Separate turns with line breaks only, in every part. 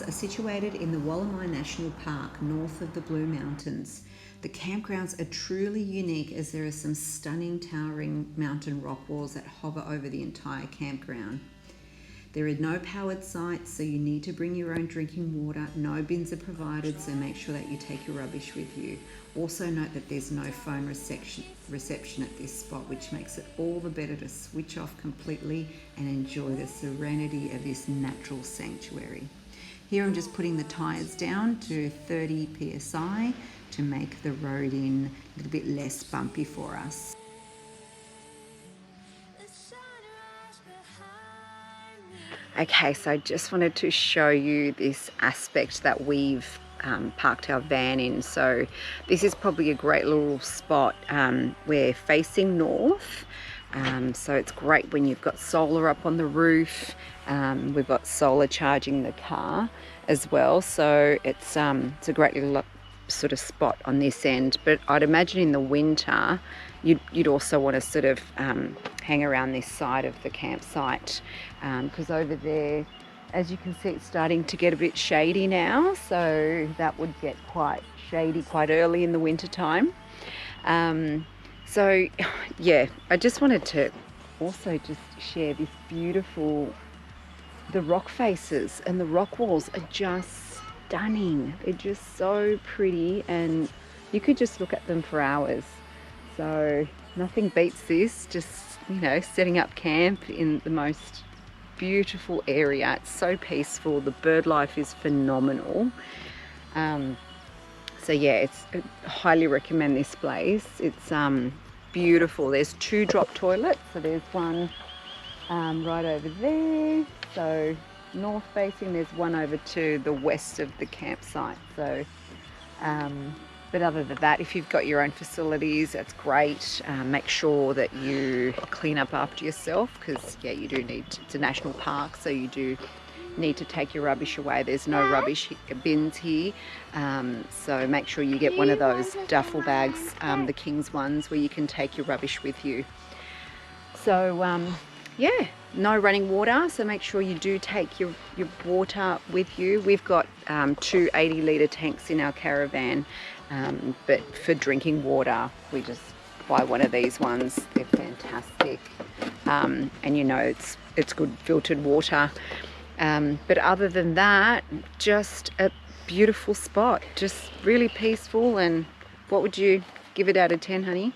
are situated in the Wollemi National Park, north of the Blue Mountains. The campgrounds are truly unique as there are some stunning towering mountain rock walls that hover over the entire campground. There are no powered sites, so you need to bring your own drinking water. No bins are provided, so make sure that you take your rubbish with you. Also note that there's no phone reception at this spot, which makes it all the better to switch off completely and enjoy the serenity of this natural sanctuary. Here I'm just putting the tyres down to 30 psi to make the road in a little bit less bumpy for us. Okay, so I just wanted to show you this aspect that we've parked our van in. So this is probably a great little spot. We're facing north, so it's great when you've got solar up on the roof. We've got solar charging the car as well, so it's a great little sort of spot on this end. But I'd imagine in the winter you'd also want to sort of hang around this side of the campsite, because over there, as you can see, it's starting to get a bit shady now, so that would get quite shady quite early in the winter time. So yeah, I just wanted to also just share this beautiful, the rock faces and the rock walls are just stunning. They're just so pretty and you could just look at them for hours. So nothing beats this, just, you know, setting up camp in the most beautiful area. It's so peaceful. The bird life is phenomenal. So yeah, I highly recommend this place. It's beautiful. There's 2 drop toilets. So there's one right over there. So north facing, there's one over to the west of the campsite. So but other than that, if you've got your own facilities, that's great. Make sure that you clean up after yourself, because yeah, you do need to, it's a national park, so you do need to take your rubbish away. There's no rubbish bins here, so make sure you get one of those duffel bags, the King's ones, where you can take your rubbish with you. So yeah, no running water, so make sure you do take your water with you. We've got 2 80-litre tanks in our caravan, but for drinking water we just buy one of these ones. They're fantastic, and you know it's good filtered water. But other than that, just a beautiful spot, just really peaceful. And what would you give it out of 10, honey?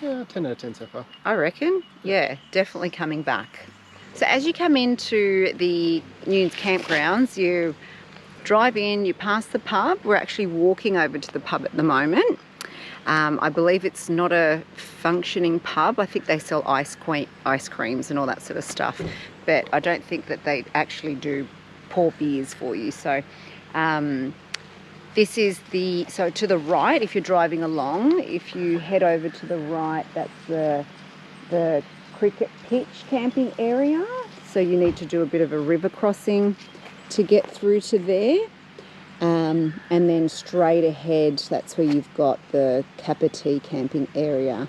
Yeah, 10 out of 10 so far.
I reckon, yeah, definitely coming back. So as you come into the Newnes campgrounds, you drive in, you pass the pub. We're actually walking over to the pub at the moment. I believe it's not a functioning pub. I think they sell ice creams and all that sort of stuff, but I don't think that they actually do pour beers for you. So this is so to the right, if you're driving along, if you head over to the right, that's the cricket pitch camping area. So you need to do a bit of a river crossing to get through to there. And then straight ahead, that's where you've got the Kapiti camping area.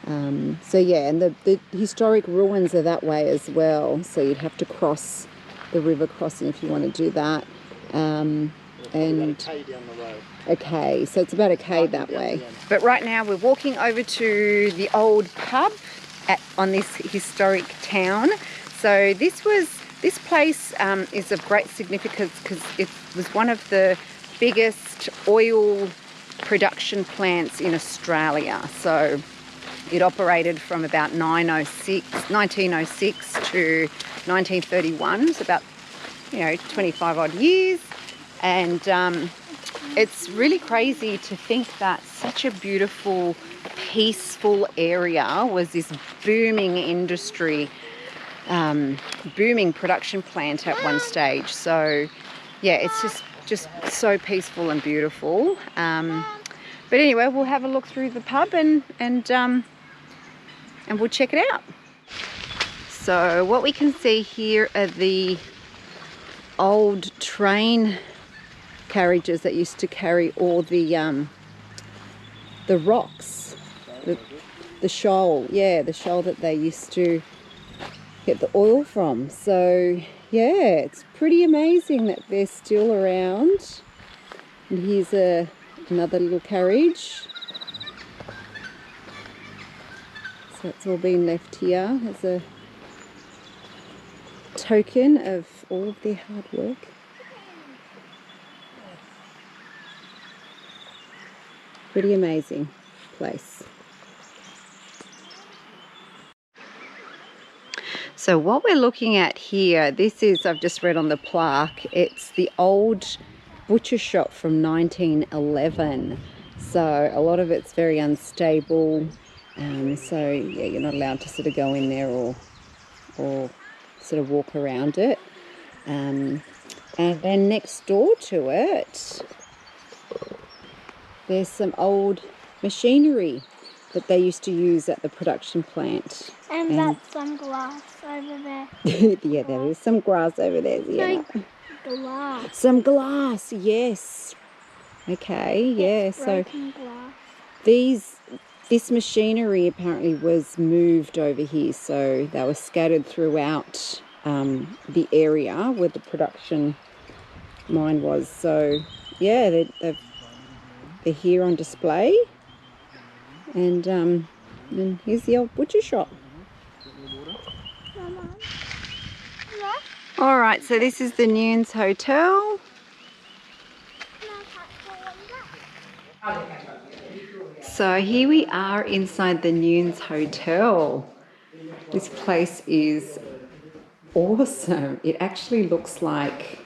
So yeah, and the historic ruins are that way as well. So you'd have to cross the river crossing if you want to do that. And
about a K down the road.
Okay, so it's about a K that way. But right now we're walking over to the old pub on this historic town. So this place is of great significance because it was one of the biggest oil production plants in Australia. So it operated from about 1906 to 1931. It's about 25 odd years. And it's really crazy to think that such a beautiful, peaceful area was this booming industry, booming production plant at one stage. So yeah, it's just so peaceful and beautiful. But anyway, we'll have a look through the pub and we'll check it out. So what we can see here are the old train carriages that used to carry all the rocks, the shoal, yeah, the shoal that they used to get the oil from. So yeah, it's pretty amazing that they're still around. And here's another little carriage. So it's all been left here as a token of all of their hard work. Pretty amazing place. So what we're looking at here, this is, I've just read on the plaque, it's the old butcher shop from 1911. So a lot of it's very unstable. So yeah, you're not allowed to sort of go in there or sort of walk around it. And then next door to it, there's some old machinery that they used to use at the production plant.
And that's some glass over there.
Yeah, there is some grass over there. Yeah.
Glass.
Some glass, yes. Okay, yeah. So
Glass.
this machinery apparently was moved over here, so they were scattered throughout the area where the production mine was. So yeah, they're here on display, and here's the old butcher shop. All right, so this is the Nunnes Hotel. So here we are inside the Nunnes Hotel. This place is awesome. It actually looks like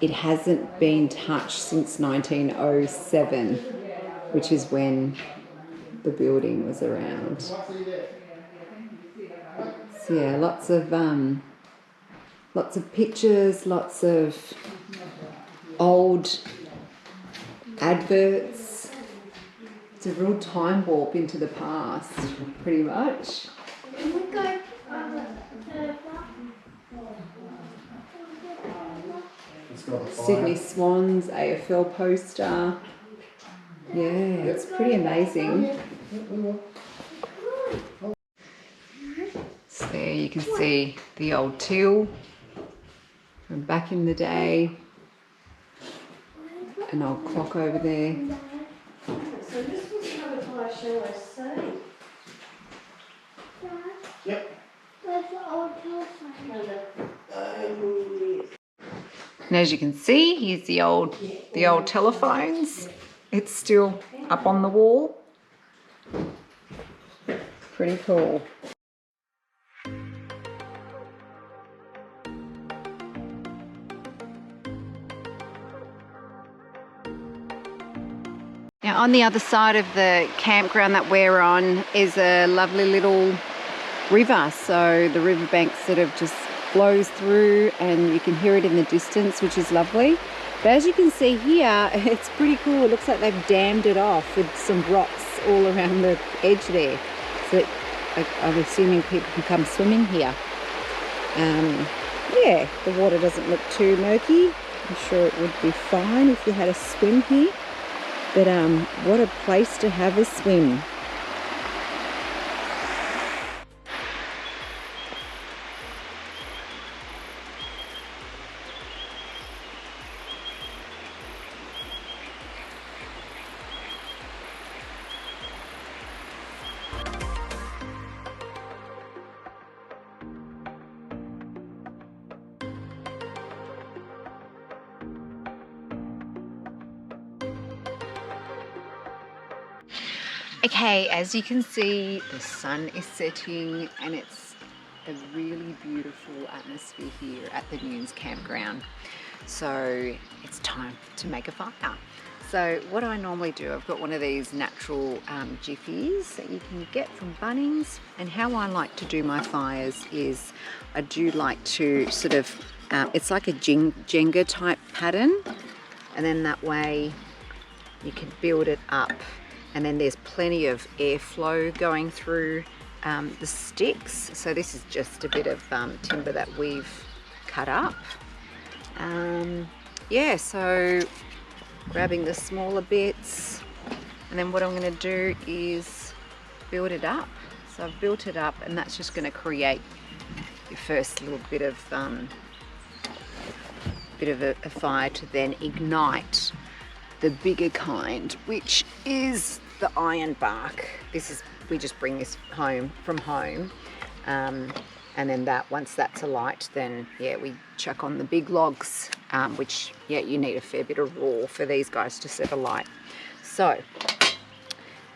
it hasn't been touched since 1907, which is when the building was around. So yeah, lots of pictures, lots of old adverts. It's a real time warp into the past, pretty much. Sydney Swans AFL poster. Yeah, it's pretty amazing. So there you can see the old till from back in the day. An old clock over there.
So this was covered by, shall I say?
Yep.
Where's the old telephone?
And as you can see, here's the old telephones. It's still up on the wall. Pretty cool. Now on the other side of the campground that we're on is a lovely little river. So the riverbank sort of just flows through and you can hear it in the distance, which is lovely. But as you can see here, it's pretty cool. It looks like they've dammed it off with some rocks all around the edge there. So I'm assuming people can come swimming here. Yeah, the water doesn't look too murky. I'm sure it would be fine if you had a swim here. But what a place to have a swim. Okay, as you can see, the sun is setting and it's a really beautiful atmosphere here at the Newnes campground. So it's time to make a fire. So what I normally do, I've got one of these natural jiffies that you can get from Bunnings, and how I like to do my fires is I do like to sort of, it's like a Jenga type pattern, and then that way you can build it up. And then there's plenty of airflow going through the sticks. So this is just a bit of timber that we've cut up. Yeah, so grabbing the smaller bits. And then what I'm going to do is build it up. So I've built it up, and that's just going to create your first little bit of a fire to then ignite the bigger kind, which is the iron bark. We just bring this home from home, and then once that's alight, then yeah, we chuck on the big logs, which yeah, you need a fair bit of raw for these guys to set alight. So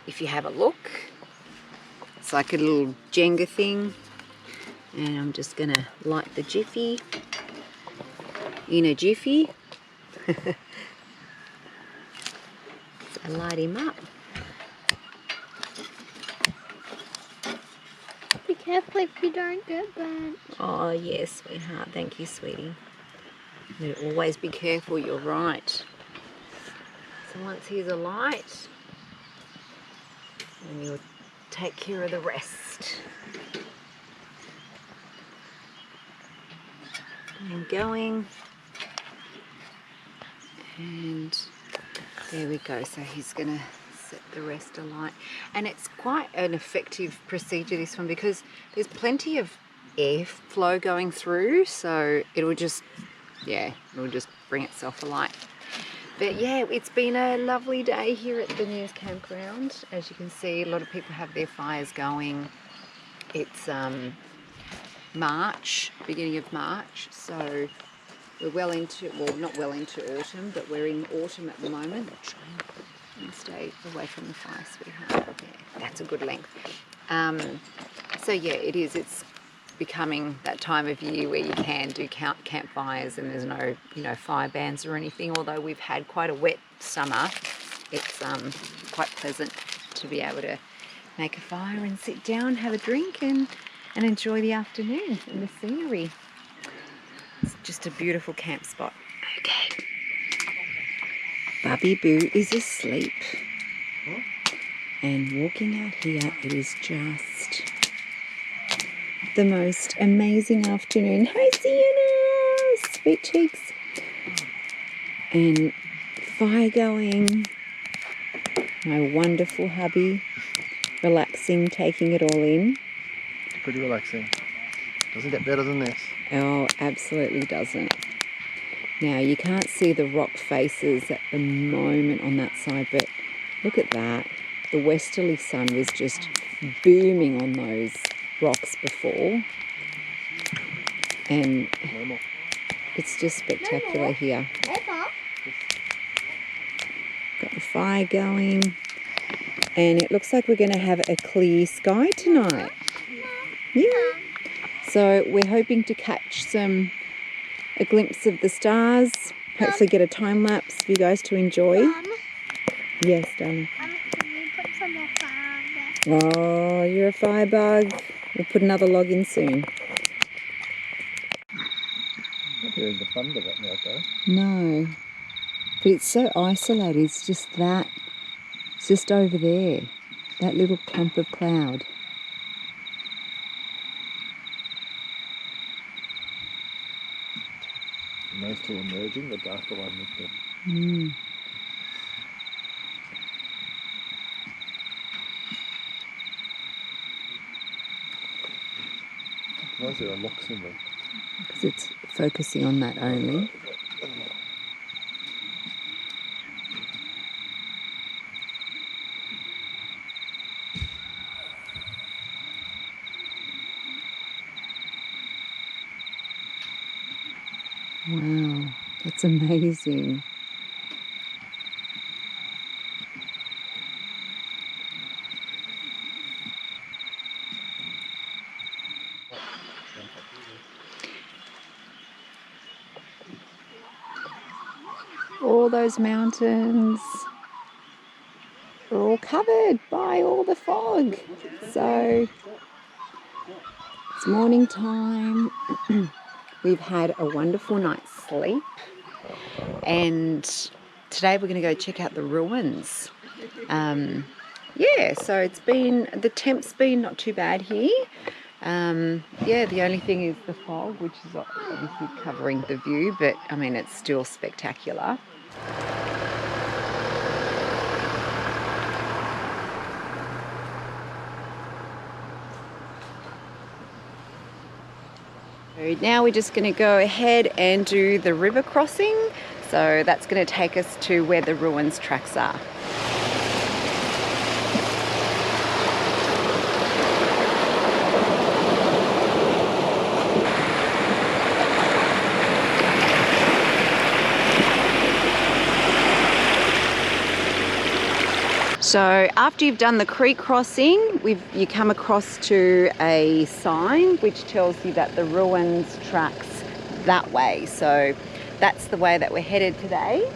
if you have a look, it's like a little Jenga thing, and I'm just gonna light the jiffy in a jiffy. So light him up.
Be careful if you don't get burnt.
Oh yes, sweetheart, thank you, sweetie. You always be careful, you're right. So once he's alight, then you'll take care of the rest. And going. And there we go. So he's going to set the rest alight. And it's quite an effective procedure, this one, because there's plenty of airflow going through. So it'll just bring itself alight. But yeah, it's been a lovely day here at the Newnes Campground. As you can see, a lot of people have their fires going. It's March, beginning of March, so we're not well into autumn, but we're in autumn at the moment. Try and stay away from the fire, sweetheart. Yeah, that's a good length. So yeah, it's becoming that time of year where you can do campfires and there's no fire bans or anything. Although we've had quite a wet summer, it's quite pleasant to be able to make a fire and sit down, have a drink and enjoy the afternoon and the scenery. It's just a beautiful camp spot. Okay, Bubby Boo is asleep, and walking out here, it is just the most amazing afternoon. Hi Sienna, sweet cheeks. And fire going. My wonderful hubby, relaxing, taking it all in.
Pretty relaxing. Doesn't get better than this.
Oh, absolutely doesn't. Now, you can't see the rock faces at the moment on that side, but look at that. The westerly sun was just booming on those rocks before. And it's just spectacular here. Got the fire going. And it looks like we're going to have a clear sky tonight. Yeah. So we're hoping to catch a glimpse of the stars. Hopefully get a time lapse for you guys to enjoy. Yes, darling.
Can you put some more fire on there?
Oh, you're a firebug. We'll put another log in soon.
Not hearing the thunder that night though.
No. But it's so isolated. It's just that. It's just over there. That little clump of cloud.
And those two emerging, the darker one with the...
Mm.
Why is there a lock symbol?
Because it's focusing on that only. Wow, that's amazing. All those mountains are all covered by all the fog. So it's morning time. We've had a wonderful night's sleep, and today we're going to go check out the ruins. Yeah, so the temp's been not too bad here. Yeah, the only thing is the fog, which is obviously covering the view, but I mean, it's still spectacular. So now we're just going to go ahead and do the river crossing. So that's going to take us to where the ruins tracks are. So after you've done the creek crossing, you come across to a sign which tells you that the ruins tracks that way. So that's the way that we're headed today.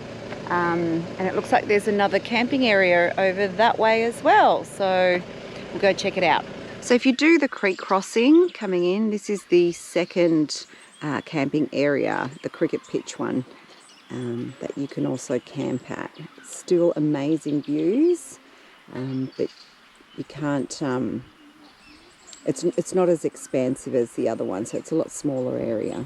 And it looks like there's another camping area over that way as well. So we'll go check it out. So if you do the creek crossing coming in, this is the second camping area, the cricket pitch one, that you can also camp at. Still amazing views. But you can't, it's not as expansive as the other one, so it's a lot smaller area.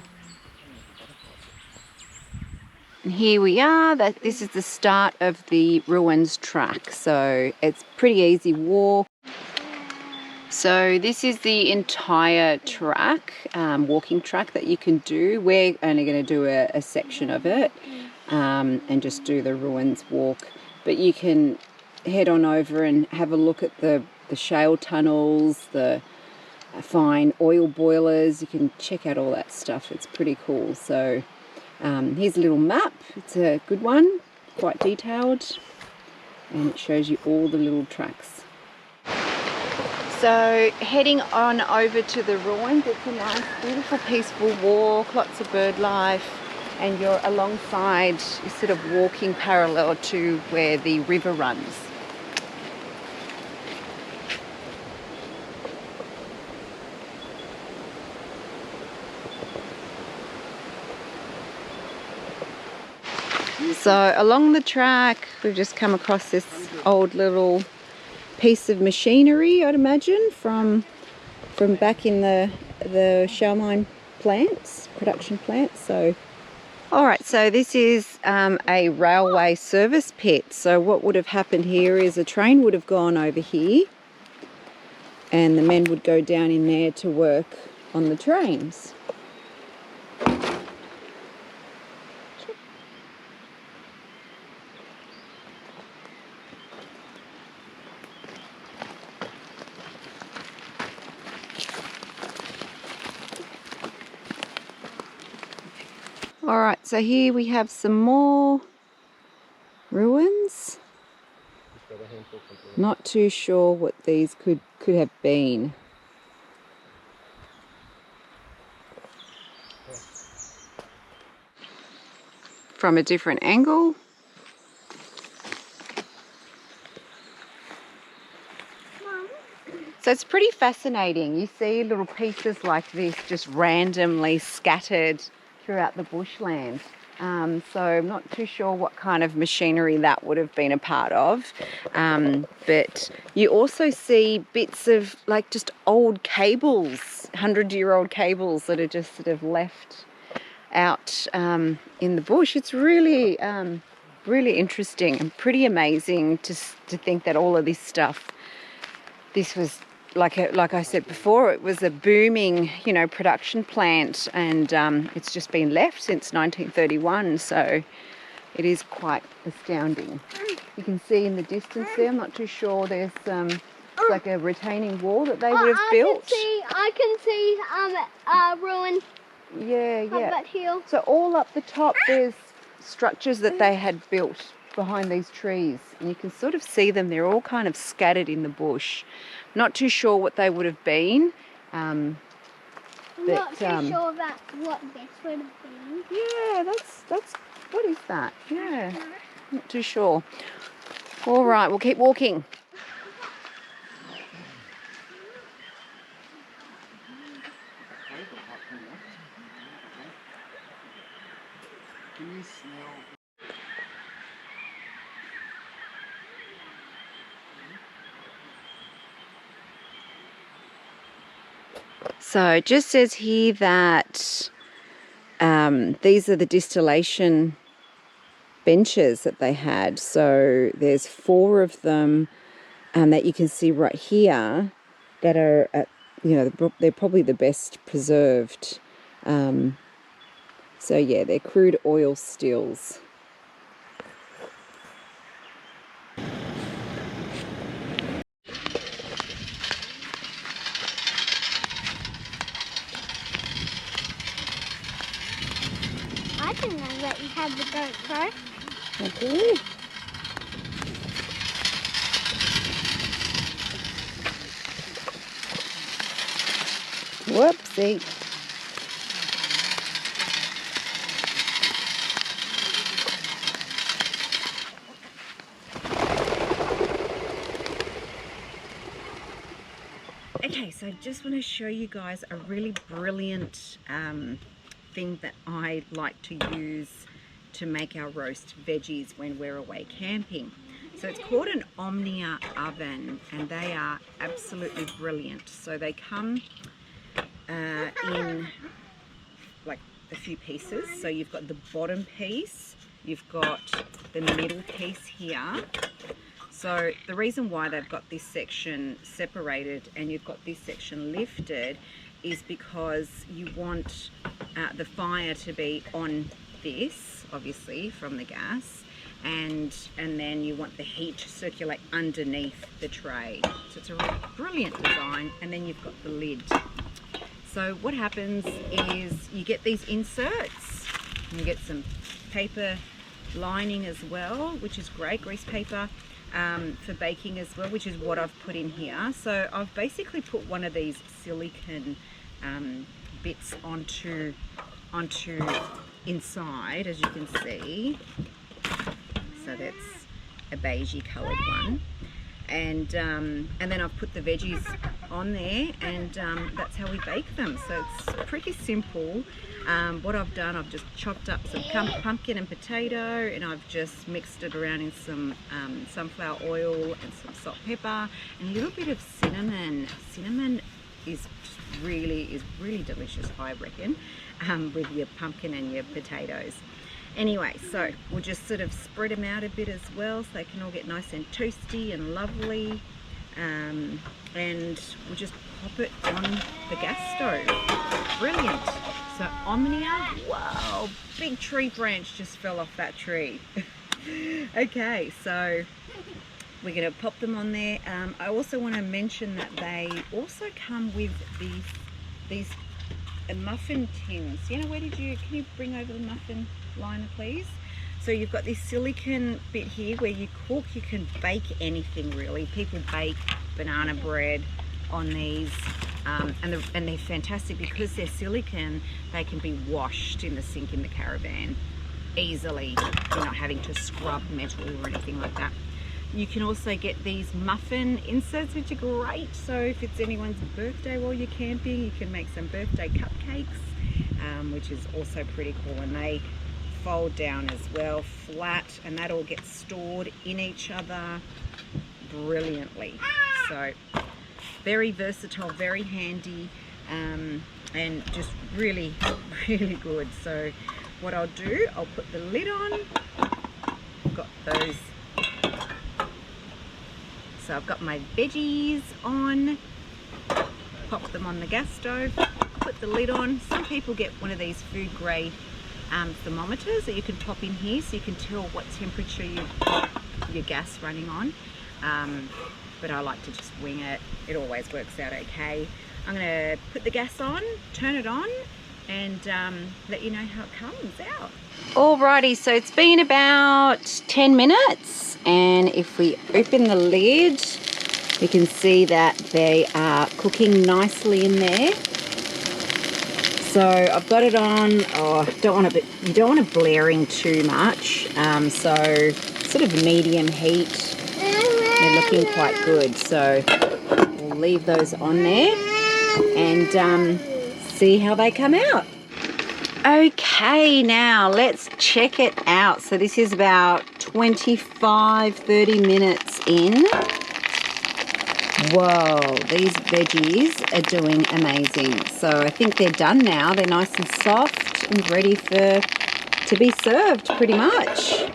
And here we are, this is the start of the ruins track, so it's pretty easy walk. So this is the entire track, walking track that you can do. We're only going to do a section of it and just do the ruins walk, but you can head on over and have a look at the shale tunnels, the fine oil boilers. You can check out all that stuff. It's pretty cool. So here's a little map. It's a good one, quite detailed, and it shows you all the little tracks. So heading on over to the ruins, it's a nice, beautiful, peaceful walk, lots of bird life, and you're alongside, you're sort of walking parallel to where the river runs. So along the track, we've just come across this old little piece of machinery, I'd imagine, from back in the shell mine plants, production plants. So, all right, so this is a railway service pit. So what would have happened here is a train would have gone over here, and the men would go down in there to work on the trains. All right, so here we have some more ruins. Not too sure what these could have been. From a different angle. So it's pretty fascinating. You see little pieces like this just randomly scattered throughout the bushland. So I'm not too sure what kind of machinery that would have been a part of. But you also see bits of like just old cables, 100-year-old cables that are just sort of left out in the bush. It's really, really interesting and pretty amazing to think that all of this stuff, this was like I said before, it was a booming, production plant, and it's just been left since 1931. So it is quite astounding. You can see in the distance there, I'm not too sure, there's like a retaining wall that they would have built.
I can see ruins.
Yeah.
That hill.
So all up the top, there's structures that they had built behind these trees, and you can sort of see them. They're all kind of scattered in the bush. Not too sure what they would have been.
I'm not too sure about what this would have been.
Yeah, that's what is that? Yeah, not too sure. All right, we'll keep walking. So it just says here that these are the distillation benches that they had. So there's 4 of them that you can see right here that are, they're probably the best preserved So yeah, they're crude oil stills.
I didn't know that you had the GoPro.
Okay. Whoopsie. Okay, so I just want to show you guys a really brilliant thing that I like to use to make our roast veggies when we're away camping. So it's called an Omnia oven, and they are absolutely brilliant. So they come in like a few pieces. So you've got the bottom piece, you've got the middle piece here. So the reason why they've got this section separated and you've got this section lifted is because you want the fire to be on this, obviously, from the gas, and then you want the heat to circulate underneath the tray. So it's a brilliant design. And then you've got the lid. So what happens is you get these inserts, and you get some paper lining as well, which is great, grease paper. For baking as well, which is what I've put in here. So I've basically put one of these silicone bits onto inside, as you can see. So that's a beigey coloured one, and then I've put the veggies on there, and that's how we bake them. So it's pretty simple. What I've done, I've just chopped up some pumpkin and potato, and I've just mixed it around in some sunflower oil and some salt, pepper, and a little bit of cinnamon. Cinnamon is really delicious, I reckon, with your pumpkin and your potatoes. Anyway, so we'll just sort of spread them out a bit as well, so they can all get nice and toasty and lovely. And we'll just pop it on the gas stove. Brilliant. So Omnia, whoa, big tree branch just fell off that tree. Okay, so we're going to pop them on there. I also want to mention that they also come with these muffin tins. You know, can you bring over the muffin liner, please? So you've got this silicone bit here where you cook. You can bake anything really. People bake banana bread on these, and they're fantastic because they're silicone. They can be washed in the sink in the caravan easily. You're not having to scrub metal or anything like that. You can also get these muffin inserts, which are great. So if it's anyone's birthday while you're camping, you can make some birthday cupcakes, which is also pretty cool. And they fold down as well, flat, and that all gets stored in each other brilliantly. So very versatile, very handy, and just really good. So what I'll do, I'll put the lid on. I've got those. So I've got my veggies on, pop them on the gas stove, put the lid on. Some people get one of these food grade thermometers that you can pop in here, so you can tell what temperature you've got your gas running on. But I like to just wing it. It always works out okay. I'm going to put the gas on, turn it on, and let you know how it comes out. Alrighty, so it's been about 10 minutes, and if we open the lid, you can see that they are cooking nicely in there. So I've got it on. Oh, you don't want it blaring too much. So sort of medium heat. They're looking quite good. So we'll leave those on there and see how they come out. Okay, now let's check it out. So this is about 25-30 minutes in. Whoa, these veggies are doing amazing. So I think they're done now. They're nice and soft and ready to be served pretty much.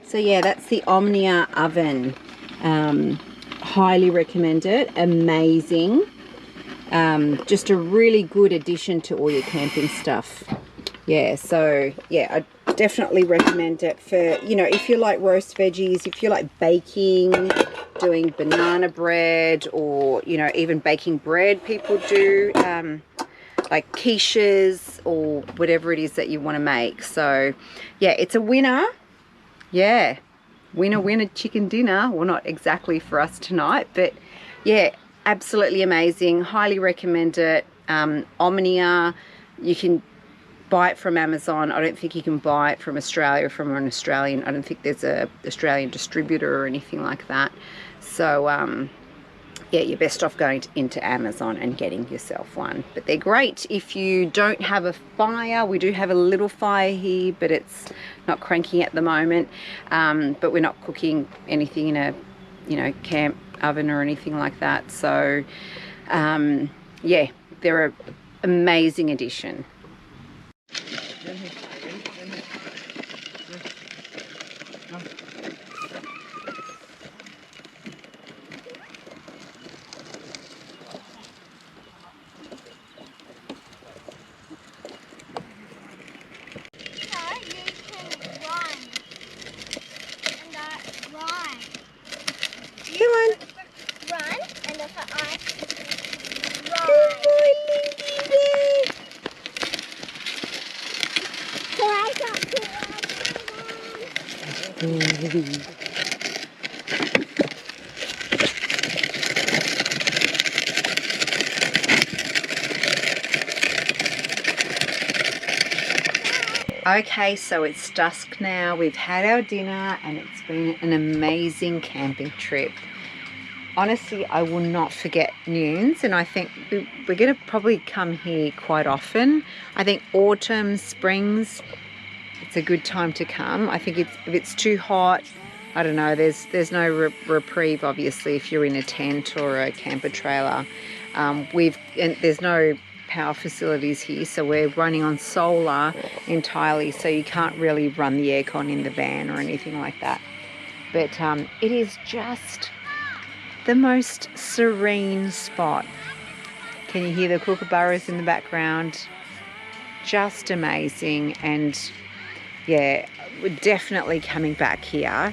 So yeah, that's the Omnia oven. Highly recommend it. Amazing. Just a really good addition to all your camping stuff. Yeah, so yeah, I definitely recommend it for, you know, if you like roast veggies, if you like baking, doing banana bread, or, you know, even baking bread people do, like quiches or whatever it is that you want to make. So yeah, it's a winner. Yeah, winner chicken dinner. Well, not exactly for us tonight, but yeah, absolutely amazing. Highly recommend it. Omnia, you can buy it from Amazon. I don't think you can buy it from Australia, from an Australian. I don't think there's a Australian distributor or anything like that. So yeah, you're best off going into Amazon and getting yourself one. But they're great if you don't have a fire. We do have a little fire here, but it's not cranking at the moment. But we're not cooking anything in a, you know, camp oven or anything like that. So yeah, they're an amazing addition. Okay, so it's dusk now. We've had our dinner and it's been an amazing camping trip. Honestly, I will not forget Newnes, and I think we're going to probably come here quite often. I think autumn, springs, it's a good time to come. I think if it's too hot, I don't know, there's no reprieve, obviously, if you're in a tent or a camper trailer. And there's no power facilities here, so we're running on solar entirely, so you can't really run the aircon in the van or anything like that. But it is just the most serene spot. Can you hear the kookaburras in the background? Just amazing. And yeah, we're definitely coming back here.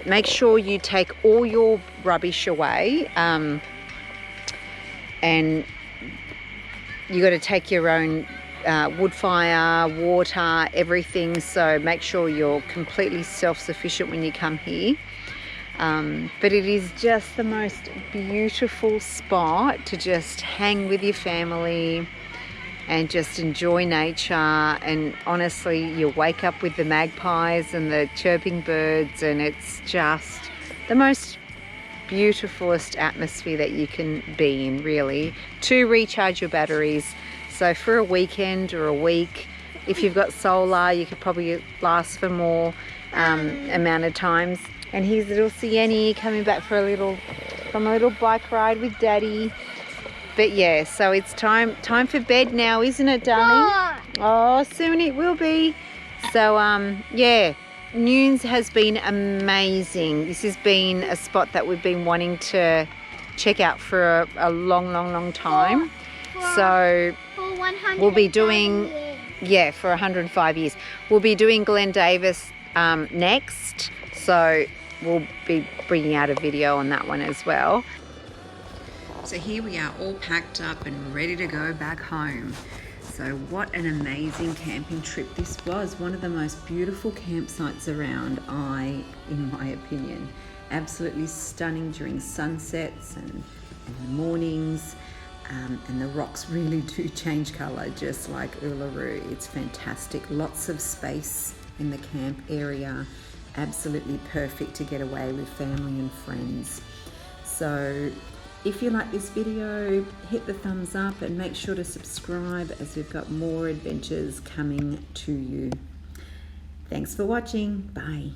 Make sure you take all your rubbish away, and you got to take your own wood fire, water, everything. So make sure you're completely self-sufficient when you come here. But it is just the most beautiful spot to just hang with your family and just enjoy nature. And honestly, you wake up with the magpies and the chirping birds, and it's just the most beautifulest atmosphere that you can be in, really, to recharge your batteries. So for a weekend or a week, if you've got solar, you could probably last for more amount of times. And here's little Sienny coming back for a little bike ride with Daddy. But yeah, so it's time for bed now, isn't it, darling? Oh, soon it will be. So yeah, Newnes has been amazing. This has been a spot that we've been wanting to check out for a long time. So we'll be doing, yeah, for 105 years. We'll be doing Glen Davis next. So we'll be bringing out a video on that one as well. So here we are, all packed up and ready to go back home. So what an amazing camping trip this was. One of the most beautiful campsites around, in my opinion. Absolutely stunning during sunsets and in the mornings. And the rocks really do change colour, just like Uluru. It's fantastic. Lots of space in the camp area. Absolutely perfect to get away with family and friends. So if you like this video, hit the thumbs up and make sure to subscribe, as we've got more adventures coming to you. Thanks for watching. Bye.